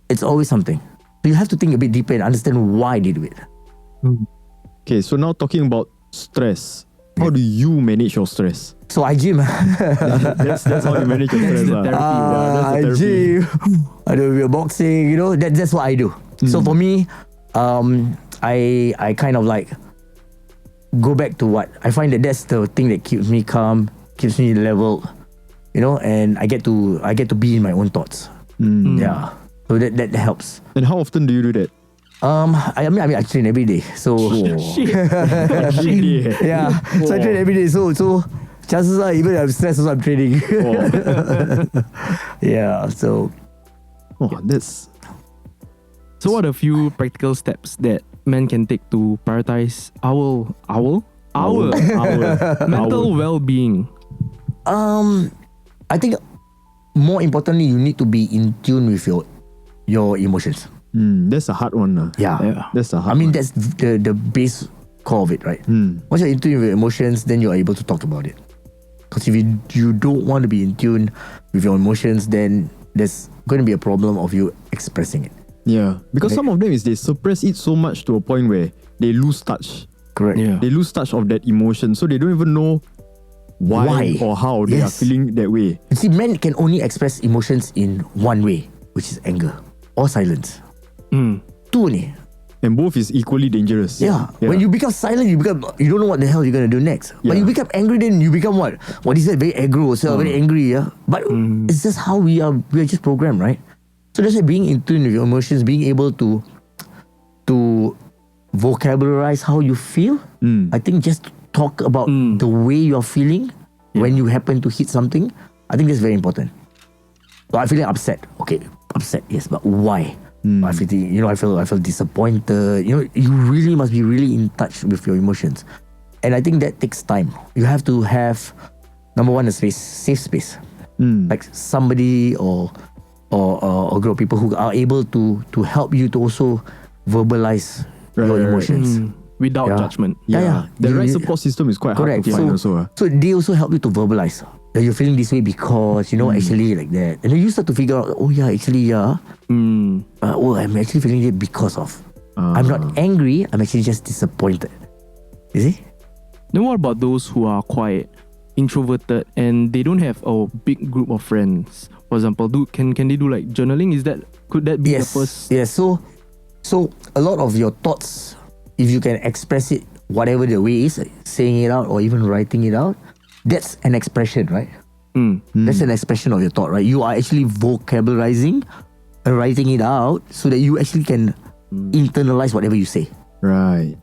It's always something. So you have to think a bit deeper and understand why they do it. Okay, so now talking about stress. How do you manage your stress? So I gym. That's how you manage your stress. I gym. I do a bit of boxing. That's what I do. So for me, I kind of like go back to what I find that's the thing that keeps me calm, keeps me level, and I get to be in my own thoughts. Yeah. So that helps. And how often do you do that? I train every day. So Every day. yeah. So I train every day. So chances are even if I'm stressed, also I'm training. Yeah. So that's. So what are a few practical steps that men can take to prioritize our mental well-being? I think more importantly, you need to be in tune with your emotions. That's a hard one. Yeah. That's a hard one. That's the base core of it, right? Once you're in tune with your emotions, then you're able to talk about it. Because if you don't want to be in tune with your emotions, then there's going to be a problem of you expressing it. Yeah, because some of them they suppress it so much to a point where they lose touch. Correct. Yeah. They lose touch of that emotion, so they don't even know why? Or how they are feeling that way. You see, men can only express emotions in one way, which is anger or silence. Two only. And both is equally dangerous. Yeah. When you become silent, you don't know what the hell you're gonna do next. But you become angry, then you become what? What is that? Very aggro, very angry. Yeah. But it's just how we are just programmed, right? So that's why being in tune with your emotions, being able to vocabularize how you feel. I think just talk about the way you're feeling when you happen to hit something. I think that's very important. So I'm feeling upset. Okay, upset, yes, but why? I feel disappointed. You really must be really in touch with your emotions. And I think that takes time. You have to have, number one, a safe space. Like somebody or a group of people who are able to help you to also verbalize your emotions. Without judgment. Yeah. The right support system is quite hard to find also. So they also help you to verbalize that you're feeling this way because, actually like that. And then you start to figure out, I'm actually feeling it because of. I'm not angry, I'm actually just disappointed. You see? Then what about those who are quiet, introverted, and they don't have a big group of friends? For example, can they do like journaling? Could that be the first? Yes. So a lot of your thoughts, if you can express it whatever the way is, saying it out or even writing it out, that's an expression, right? That's an expression of your thought, right? You are actually vocabularizing and writing it out so that you actually can internalize whatever you say. Right.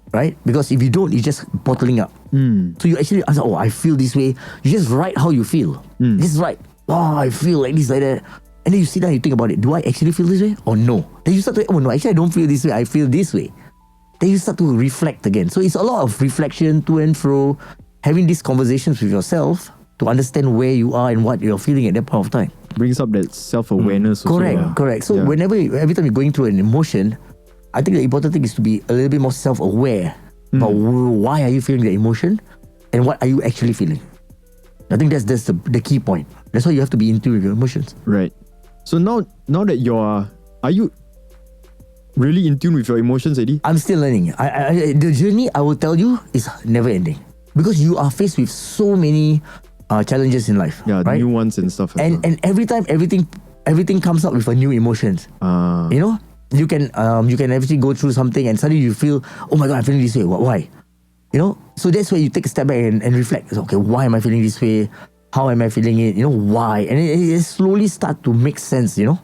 Because if you don't, you're just bottling up. So you actually answer, I feel this way. You just write how you feel. Just write, I feel like this, like that. And then you sit down and you think about it. Do I actually feel this way or no? Then you start to, no, actually I don't feel this way. I feel this way. Then you start to reflect again. So it's a lot of reflection to and fro, having these conversations with yourself to understand where you are and what you're feeling at that point of time. Brings up that self-awareness also. Correct. So every time you're going through an emotion, I think the important thing is to be a little bit more self-aware about why are you feeling the emotion and what are you actually feeling. I think that's the key point. That's why you have to be in tune with your emotions. Right. So now that are you really in tune with your emotions, Eddie? I'm still learning. The journey, I will tell you, is never ending. Because you are faced with so many challenges in life. Yeah, right? New ones and stuff. And every time everything comes up with a new emotions. You know, you can actually go through something and suddenly you feel, oh my God, I'm feeling this way. Why? You know, so that's where you take a step back and reflect. Okay, why am I feeling this way? How am I feeling it? You know, why? And it slowly start to make sense, you know,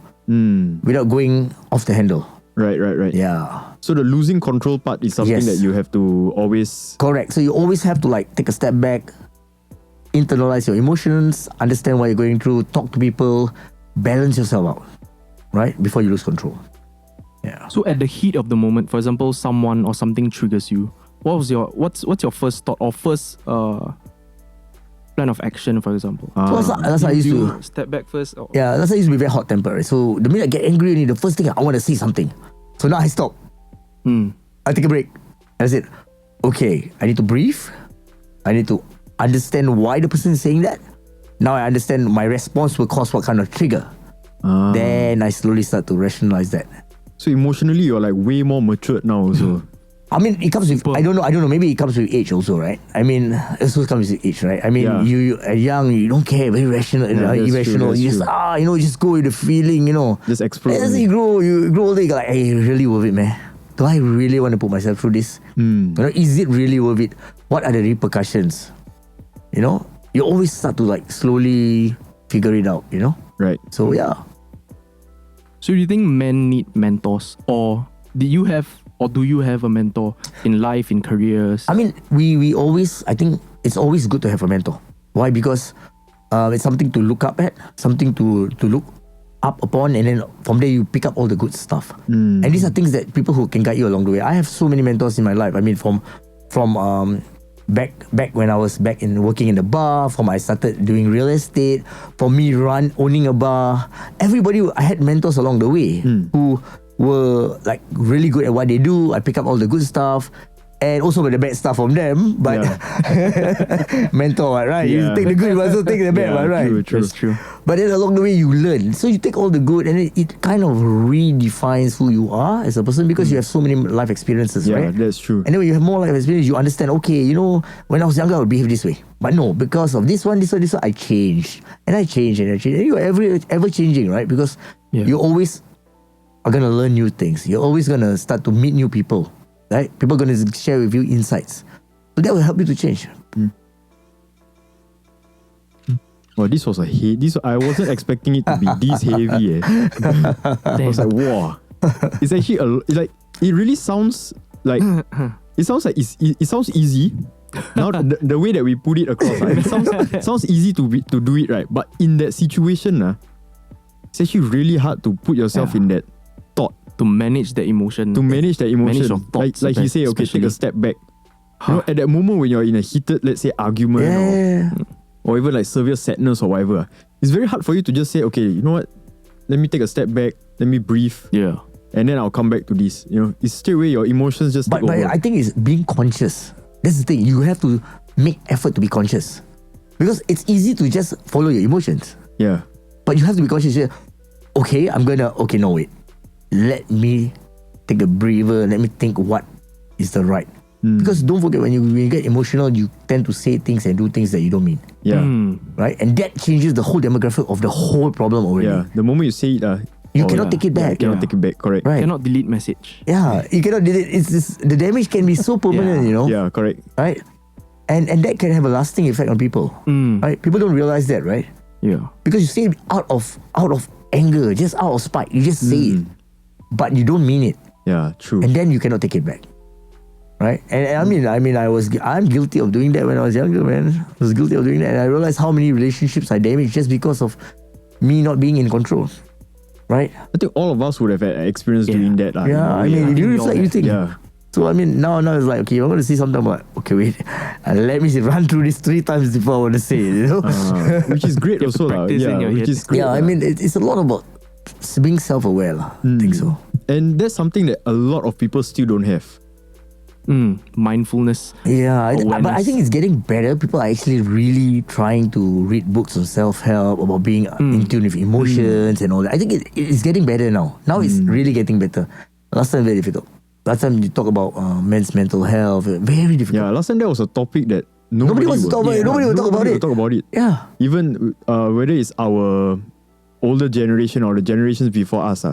without going off the handle. Right. Yeah. So the losing control part is something that you have to always... Correct. So you always have to like take a step back, internalize your emotions, understand what you're going through, talk to people, balance yourself out, right? Before you lose control. Yeah. So at the heat of the moment, for example, someone or something triggers you. What's your first thought or first plan of action, for example? So that's how I used to step back first. Or? Yeah, that's how I used to be very hot tempered. Right? So the minute I get angry, the first thing I want to say something. So now I stop. I take a break. I said, okay, I need to breathe. I need to understand why the person is saying that. Now I understand my response will cause what kind of trigger. Then I slowly start to rationalize that. So emotionally, you're like way more matured now also. I mean, it comes with, I don't know, maybe it comes with age also, right? I mean, it also comes with age, right? I mean, you are young, you don't care, very rational, irrational. You just, just go with the feeling, you know. Just explore. As you grow older, you're like, hey, really worth it, man. Do I really want to put myself through this? You know, is it really worth it? What are the repercussions? You know, you always start to like slowly figure it out, you know? Right. So, yeah. So do you think men need mentors? Or do you have a mentor in life, in careers? I mean, we always, I think it's always good to have a mentor. Why? Because it's something to look up at, something to look up upon, and then from there you pick up all the good stuff. And these are things that people who can guide you along the way. I have so many mentors in my life. I mean, from back when I was working in the bar, from I started doing real estate, for me owning a bar. Everybody, I had mentors along the way who were like really good at what they do. I pick up all the good stuff and also the bad stuff from them. But mentor, right? You take the good, but also take the bad, right? True. That's true. But then along the way you learn. So you take all the good and it kind of redefines who you are as a person because you have so many life experiences, right? Yeah, that's true. And then when you have more life experience, you understand, okay, you know, when I was younger I would behave this way. But no, because of this one, I changed. And I changed. And you're ever changing, right? Because you always are going to learn new things. You're always going to start to meet new people, right? People are going to share with you insights. So that will help you to change. Well, this was I wasn't expecting it to be this heavy. I was like, wow. It's actually it really sounds like it sounds easy. Now the way that we put it across, it sounds easy to do it, right? But in that situation, it's actually really hard to put yourself in that thought. To manage the emotion. Manage your thoughts. Like you say, okay, take a step back. You know, at that moment when you're in a heated, let's say, argument or even like severe sadness or whatever, it's very hard for you to just say, okay, you know what? Let me take a step back. Let me breathe. Yeah. And then I'll come back to this. You know, it's straight away your emotions just take over. But I think it's being conscious. That's the thing. You have to make effort to be conscious. Because it's easy to just follow your emotions. Yeah. But you have to be conscious. Okay, no, wait. Let me take a breather. Let me think what is the right. Because don't forget, when you get emotional, you tend to say things and do things that you don't mean. Yeah. Right? And that changes the whole demographic of the whole problem already. Yeah. The moment you say it, you cannot take it back. You cannot take it back, correct. Right. Cannot delete message. Yeah, you cannot delete. The damage can be so permanent, you know. Yeah, correct. Right? And that can have a lasting effect on people. Right? People don't realize that, right? Yeah. Because you say it out of anger, just out of spite. You just say it. But you don't mean it. Yeah, true. And then you cannot take it back. Right? And I'm guilty of doing that when I was younger, man. I was guilty of doing that. And I realized how many relationships I damaged just because of me not being in control. Right? I think all of us would have had experience doing that. Yeah, I mean, if you reflect, you think. Yeah. So, I mean, now it's like, okay, I'm going to say something, I'm like, okay, wait, let me run through this 3 times before I want to say it, you know? Which is great also. Which is great. Yeah, I mean, it's a lot about being self-aware. I think so. And that's something that a lot of people still don't have. Mindfulness. Yeah, but I think it's getting better. People are actually really trying to read books on self-help, about being in tune with emotions and all that. I think it's getting better now. Now it's really getting better. Last time, very difficult. Last time you talk about men's mental health, very difficult. Yeah, last time that was a topic that nobody wants to talk about it. Nobody will talk about it. Talk about it. Yeah. Even whether it's our older generation or the generations before us,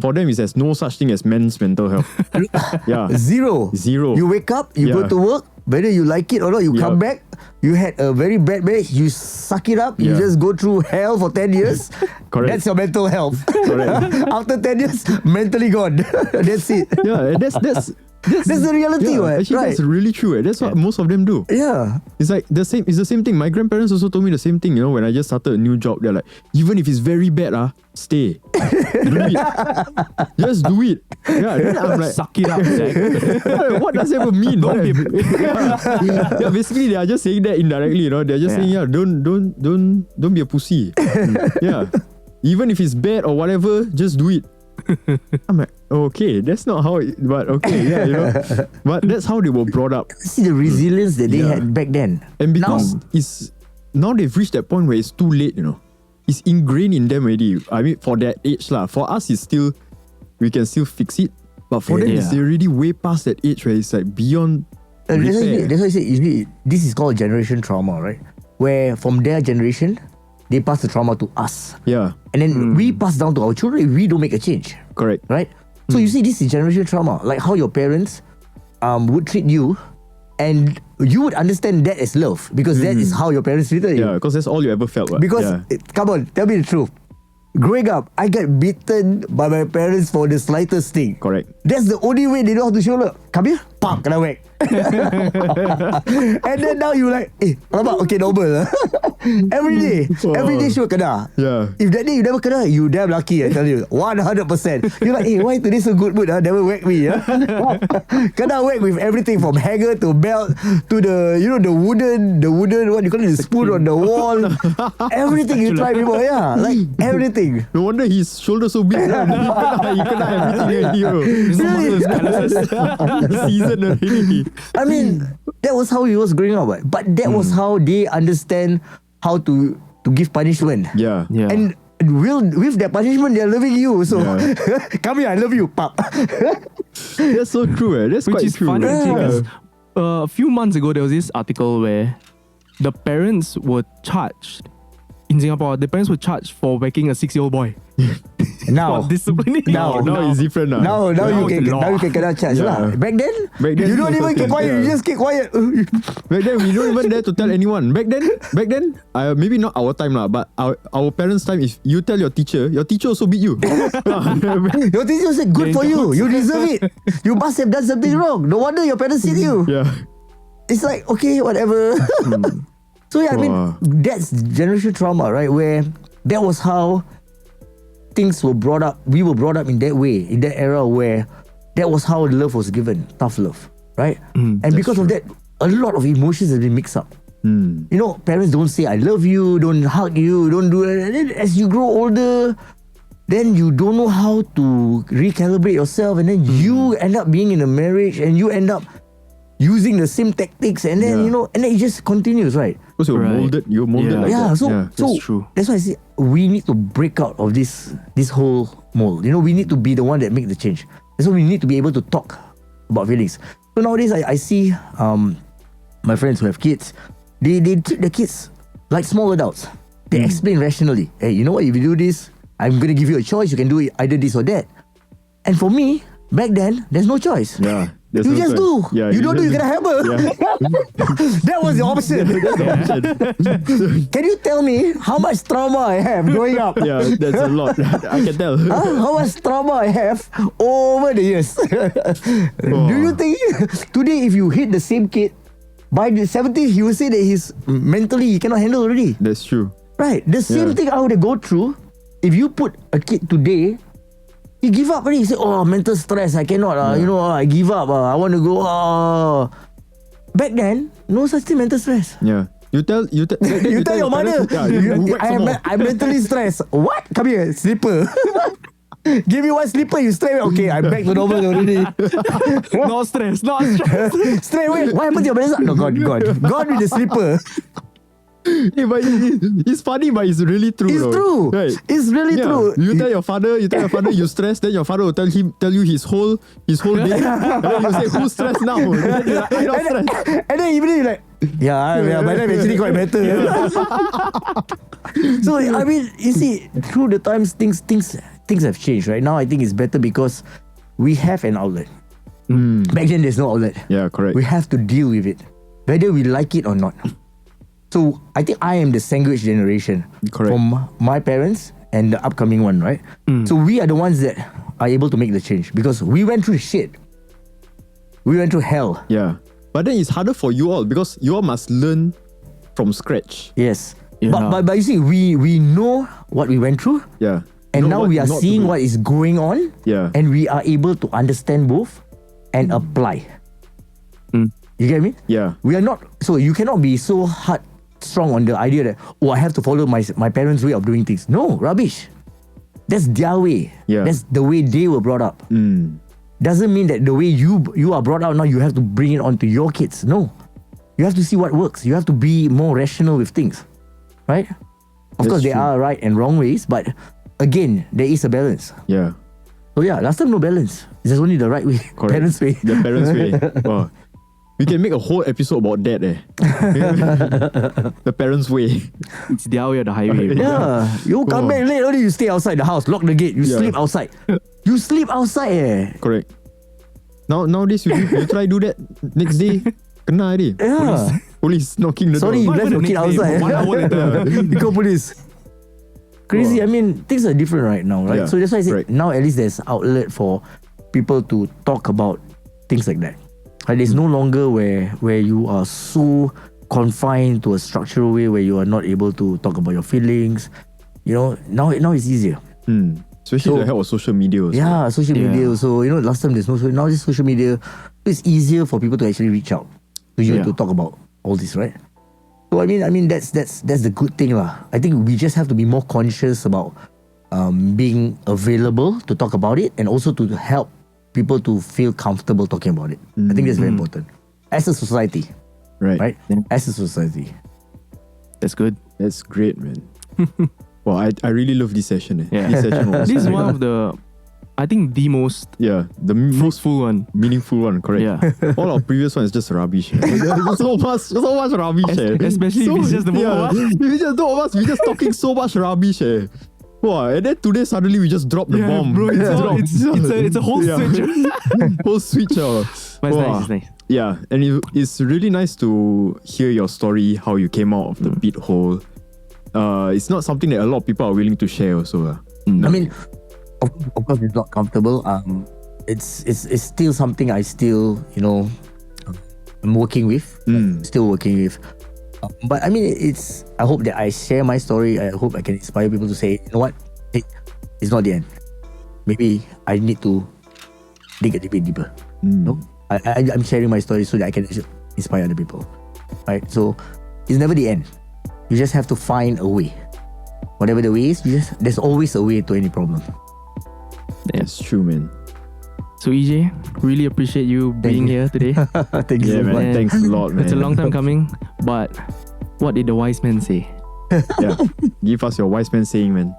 for them, it says no such thing as men's mental health. Yeah. Zero. Zero. You wake up, you go to work, whether you like it or not, you come back, you had a very bad marriage, you suck it up, you just go through hell for 10 years. Correct. That's your mental health. Correct. After 10 years, mentally gone. That's it. Yeah, and that's the reality, right? Actually, that's really true. That's what most of them do. Yeah. It's like the same. It's the same thing. My grandparents also told me the same thing. You know, when I just started a new job, they're like, even if it's very bad, stay, do it, just do it. Yeah, then I'm like, Suck it up, Zach. what does that even mean? Don't be Yeah, basically they are just saying that indirectly. You know, they're just saying, don't be a pussy. Yeah, even if it's bad or whatever, just do it. I'm like, okay, that's not how it, but okay, yeah, you know. But that's how they were brought up. See the resilience that they had back then. And because now they've reached that point where it's too late, you know. It's ingrained in them already. I mean, for that age lah. For us, it's still, we can still fix it. But for them, it's already way past that age where it's like beyond repair. That's why I say this is called generation trauma, right? Where from their generation, they pass the trauma to us. Yeah. And then we pass down to our children if we don't make a change. Correct. Right? So you see, this is generation trauma. Like how your parents would treat you, and you would understand that as love because that is how your parents treated you. Yeah, because that's all you ever felt. Right? Because, come on, tell me the truth. Growing up, I get beaten by my parents for the slightest thing. Correct. That's the only way they know how to show love. Come here, pam, kena whack. And then now you like, alamak, okay, normal. Every day sure kena. Yeah. If that day you never kena, you damn lucky, I tell you. 100%. You're like, why today so good mood? Never whack me. Kena whack with everything from hanger to belt to the, the wooden, what you call it, the spoon on the wall. Everything you try before, like everything. No wonder his shoulder so big. He kena everything already. Seasoned already. I mean, that was how he was growing up, but that was how they understand how to give punishment. Yeah. And with that punishment, they're loving you. So come here, I love you, pap. That's so true. That's Which quite is true. funny because a few months ago there was this article where the parents were charged in Singapore. The parents were charged for whacking a 6-year-old boy. Now, for disciplining. Now it's different now. Now you can kena charge lah. Back then, you don't even keep quiet. You just keep quiet. Back then, we don't even dare to tell anyone. Back then, maybe not our time lah, but our parents' time, if you tell your teacher also beat you. Your teacher said, good for you. You deserve it. You must have done something wrong. No wonder your parents hit you. Yeah. It's like, okay, whatever. So I mean, that's generation trauma, right? Where that was how things were brought up. We were brought up in that way, in that era where that was how love was given, tough love, right? And because of that, a lot of emotions have been mixed up. You know, parents don't say I love you, don't hug you, don't do it. And then as you grow older, then you don't know how to recalibrate yourself, and then you end up being in a marriage, and you end up using the same tactics, and then and then it just continues, right? Because you're molded like that. So that's true. That's why I say we need to break out of this whole mold. You know, we need to be the one that make the change. That's why we need to be able to talk about feelings. So nowadays I see my friends who have kids, they treat the kids like small adults. They explain rationally. Hey, you know what? If you do this, I'm gonna give you a choice. You can do either this or that. And for me, back then, there's no choice. Yeah. You just do. You don't do, you get a hammer. That was the option. Can you tell me how much trauma I have growing up? Yeah, that's a lot. I can tell. How much trauma I have over the years. Do you think today if you hit the same kid, by the 70s, he will say that he's mentally, he cannot handle already. That's true. Right. The same thing I would go through, if you put a kid today, he give up already. He say, mental stress, I cannot. I give up. I want to go. Back then, no such thing mental stress. Yeah. You tell your mother, I'm mentally stressed. What? Come here, slipper. Give me one slipper, you straight away. Okay, I'm back to normal already. No stress. Straight away. What happened to your balance? No, gone with the slipper. But it's funny, but it's really true. It's true. Right? It's really true. You tell your father you stressed, then your father will tell you his whole day. And then you say, who's stressed now? And then you're like, I'm not stressed. And then even you're like, my life actually quite better. So I mean, you see, through the times, things have changed. Right now, I think it's better because we have an outlet. Back then, there's no outlet. Yeah, correct. We have to deal with it, whether we like it or not. So I think I am the sandwich generation from my parents and the upcoming one, right? So we are the ones that are able to make the change because we went through shit. We went through hell. Yeah. But then it's harder for you all because you all must learn from scratch. Yes. Yeah. But you see, we know what we went through. Yeah. And You now know we what are not to seeing do. what is going on. Yeah. And we are able to understand both and apply. You get me? Yeah. We are not, so you cannot be so strong on the idea that, oh, I have to follow my parents' way of doing things. No, rubbish. That's their way. Yeah. That's the way they were brought up. Doesn't mean that the way you are brought up now, you have to bring it on to your kids. No. You have to see what works. You have to be more rational with things. Right? Of course, there are right and wrong ways, but again, there is a balance. Yeah. So yeah, last time no balance. It's just only the right way. Correct. Parents' way. The parents' way. Wow. We can make a whole episode about that. The parents' way. It's their way or the highway. Yeah. You come back late only, you stay outside the house, lock the gate, you sleep outside. You sleep outside Correct. Nowadays, you try do that, next day, kena already. Yeah. Police knocking the Sorry, you door. left your kid outside. 1 hour later. You call police. Crazy. I mean, things are different right now, right? Yeah, So that's why I said right. now at least there's outlet for people to talk about things like that. Right? There's no longer where you are so confined to a structural way where you are not able to talk about your feelings. You know, now it's easier. Especially So- the help of social media also. Yeah, social Yeah. media. So last time there's no. Now there's social media. It's easier for people to actually reach out to you to talk about all this, right? So I mean that's the good thing lah. I think we just have to be more conscious about being available to talk about it and also to help people to feel comfortable talking about it. I think that's very important as a society, right? As a society. That's good. That's great, man. Wow, I really love this session. Yeah. This session was This is one of the, I think the most the most fruitful one. meaningful one, correct? Yeah. All our previous one is just rubbish. so much rubbish. Especially if it's just the both of us. If it's just the both of us, we just talking so much rubbish. Wow, and then today suddenly we just dropped the bomb. Bro, it's a whole switch. Whole switch. But it's nice, it's nice. Yeah, and it's really nice to hear your story, how you came out of the pit hole. It's not something that a lot of people are willing to share also. I mean, of course, it's not comfortable. It's still something I still I'm working with. Still working with. But I mean, I hope that I share my story. I hope I can inspire people to say, you know what, it's not the end. Maybe I need to dig a little bit deeper. No, I'm sharing my story so that I can inspire other people. Right? So it's never the end. You just have to find a way. Whatever the way is, there's always a way to any problem. That's true, man. So EJ, really appreciate you being here today. Thank you so man. much. Thanks a lot, man. It's a long time coming, but what did the wise man say? Yeah, give us your wise man saying, man.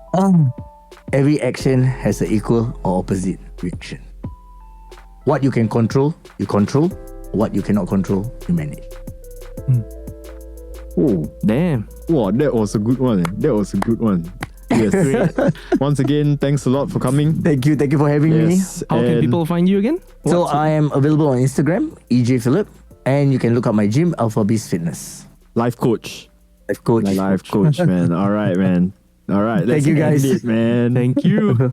Every action has an equal or opposite reaction. What you can control, you control. What you cannot control, you manage. Oh, Damn. wow, that was a good one. That was a good one. Yes. Once again, thanks a lot for coming. Thank you for having me. Yes. How can and people find you again? So I am available on Instagram, EJ Philip, and you can look up my gym, Alpha Beast Fitness. Life coach. Life coach. Life coach, man. All right, man. All right. Thank you, guys. End it, man. Thank you.